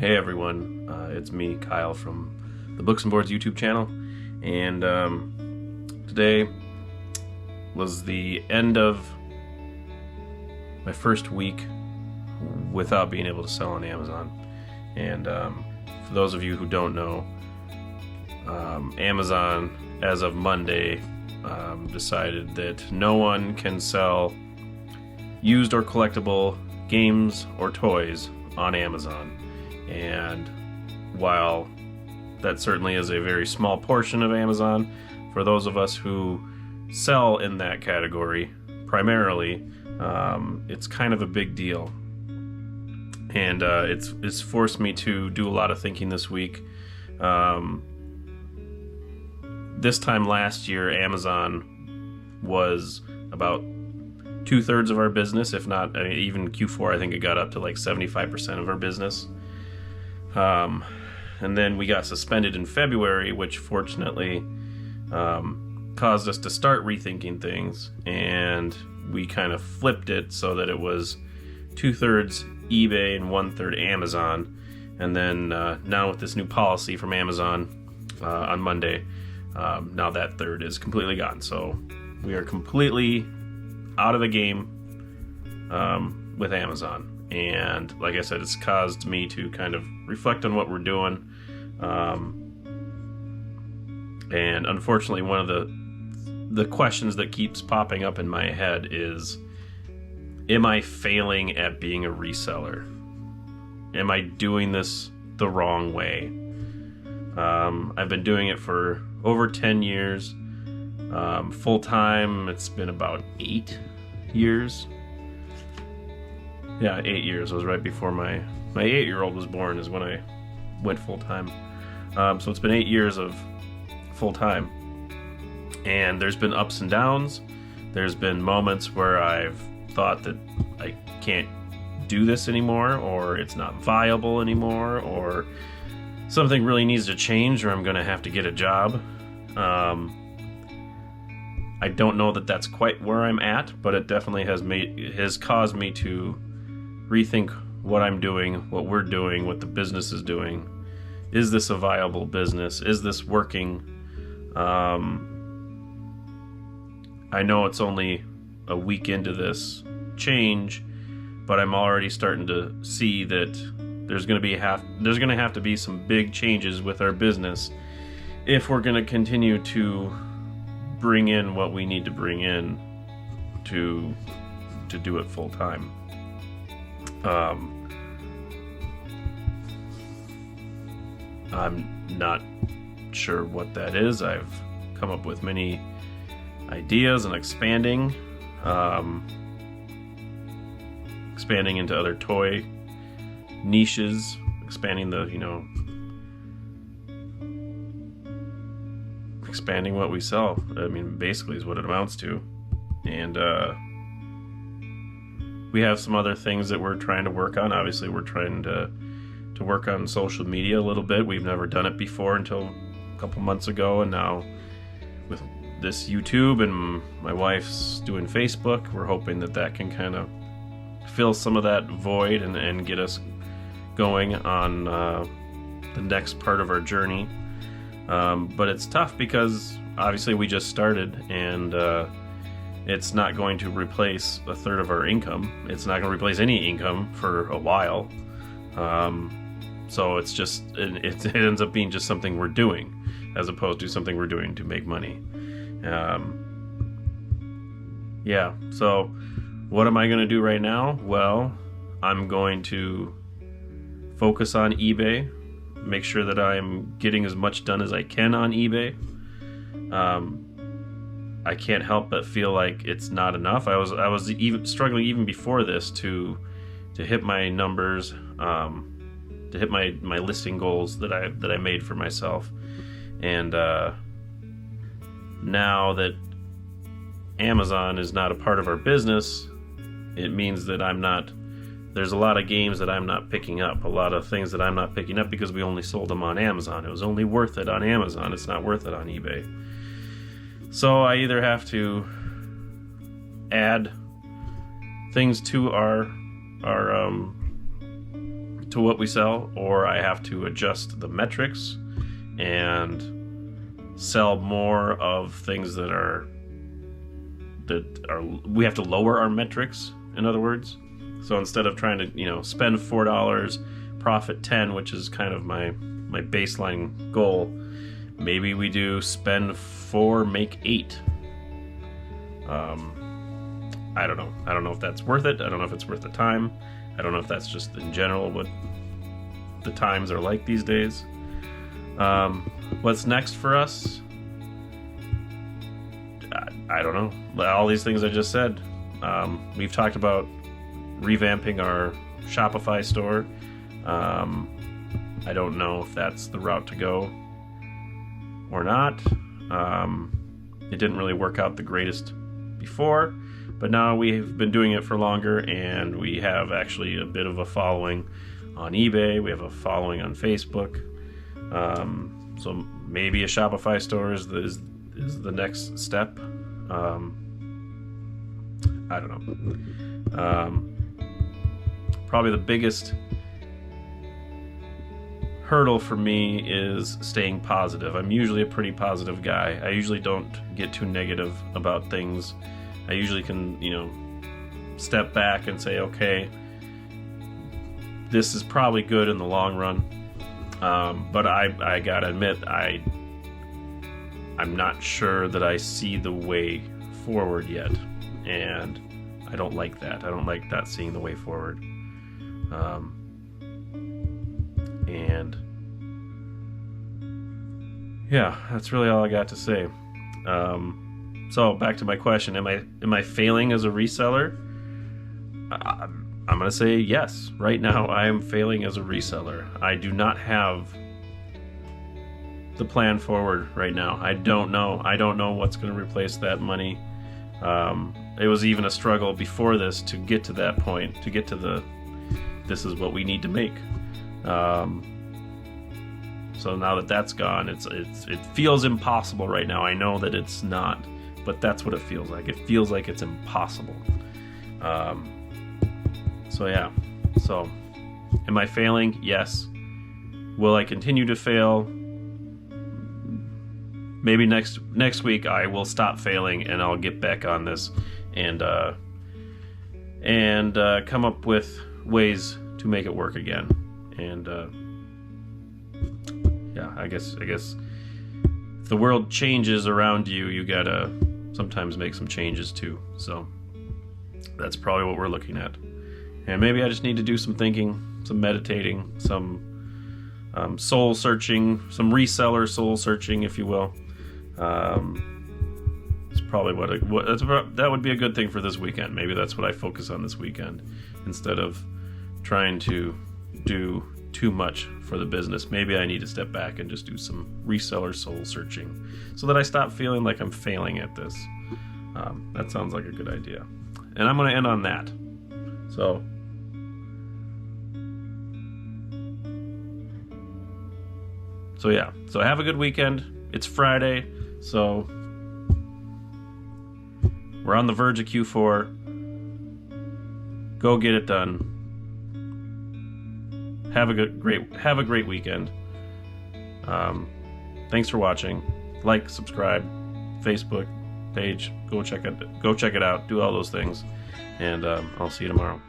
Hey everyone, it's me, Kyle, from the Books and Boards YouTube channel, and today was the end of my first week without being able to sell on Amazon. And for those of you who don't know, Amazon, as of Monday, decided that no one can sell used or collectible games or toys on Amazon. And while that certainly is a very small portion of Amazon, for those of us who sell in that category primarily, it's kind of a big deal. And it's forced me to do a lot of thinking this week. This time last year, Amazon was about 2/3 of our business, if not, even Q4, I think it got up to like 75% of our business. And then we got suspended in February, which fortunately caused us to start rethinking things, and we kind of flipped it so that it was 2/3 eBay and 1/3 Amazon. And then now with this new policy from Amazon on Monday, now that third is completely gone. So we are completely out of the game with Amazon. And like I said, it's caused me to kind of reflect on what we're doing. And unfortunately, one of the questions that keeps popping up in my head is, am I failing at being a reseller? Am I doing this the wrong way? I've been doing it for over 10 years. Full-time, it's been about 8 years. Yeah, 8 years. It was right before my 8-year-old was born is when I went full-time. So it's been 8 years of full-time. And there's been ups and downs. There's been moments where I've thought that I can't do this anymore, or it's not viable anymore, or something really needs to change, or I'm going to have to get a job. I don't know that that's quite where I'm at, but it definitely has caused me to rethink what I'm doing, what we're doing, what the business is doing. Is this a viable business? Is this working? I know it's only a week into this change, but I'm already starting to see that there's going to have to be some big changes with our business if we're going to continue to bring in what we need to bring in to do it full time. I'm not sure what that is. I've come up with many ideas and expanding into other toy niches, expanding expanding what we sell. I mean, basically is what it amounts to. And we have some other things that we're trying to work on. Obviously, we're trying to work on social media a little bit. We've never done it before until a couple months ago, and now with this YouTube and my wife's doing Facebook, we're hoping that can kind of fill some of that void and get us going on the next part of our journey. But it's tough because obviously we just started, and it's not going to replace 1/3 of our income. It's not going to replace any income for a while. So it ends up being just something we're doing as opposed to something we're doing to make money. So what am I going to do right now? Well, I'm going to focus on eBay, make sure that I'm getting as much done as I can on eBay. I can't help but feel like it's not enough. I was even struggling even before this to hit my numbers, to hit my listing goals that I made for myself. And now that Amazon is not a part of our business, it means that there's a lot of games that I'm not picking up, a lot of things that I'm not picking up because we only sold them on Amazon. It was only worth it on Amazon. It's not worth it on eBay. So I either have to add things to our to what we sell, or I have to adjust the metrics and sell more of things that are we have to lower our metrics, in other words. So instead of trying to spend $4, profit 10, which is kind of my baseline goal, maybe we do spend 4, make 8. I don't know if that's worth it. I don't know if it's worth the time. I don't know if that's just in general what the times are like these days. What's next for us? I don't know. All these things I just said. We've talked about revamping our Shopify store. I don't know if that's the route to go or not. It didn't really work out the greatest before, but now we've been doing it for longer, and we have actually a bit of a following on eBay. We have a following on Facebook. So maybe a Shopify store is the next step. I don't know. Probably the biggest hurdle for me is staying positive. I'm usually a pretty positive guy. I usually don't get too negative about things. I usually can, step back and say, okay, this is probably good in the long run. But I gotta admit, I'm not sure that I see the way forward yet, and I don't like that. I don't like not seeing the way forward. And yeah, that's really all I got to say. So back to my question: Am I failing as a reseller? I'm gonna say yes. Right now, I am failing as a reseller. I do not have the plan forward right now. I don't know what's going to replace that money. It was even a struggle before this to get to that point, to get to this is what we need to make. So now that that's gone, it feels impossible right now. I know that it's not, but that's what it feels like. It feels like it's impossible. So yeah. So am I failing? Yes. Will I continue to fail? Maybe next week I will stop failing and I'll get back on this and come up with ways to make it work again. And yeah, I guess if the world changes around you, you gotta sometimes make some changes too. So that's probably what we're looking at. And maybe I just need to do some thinking, some meditating, some soul searching, some reseller soul searching, if you will. It's probably that would be a good thing for this weekend. Maybe that's what I focus on this weekend instead of trying to do too much for the business. Maybe I need to step back and just do some reseller soul searching so that I stop feeling like I'm failing at this. That sounds like a good idea. And I'm going to end on that. So yeah. So have a good weekend. It's Friday, so we're on the verge of Q4. Go get it done. Have a great weekend. Thanks for watching. Like, subscribe, Facebook page. Go check it out. Do all those things, and I'll see you tomorrow.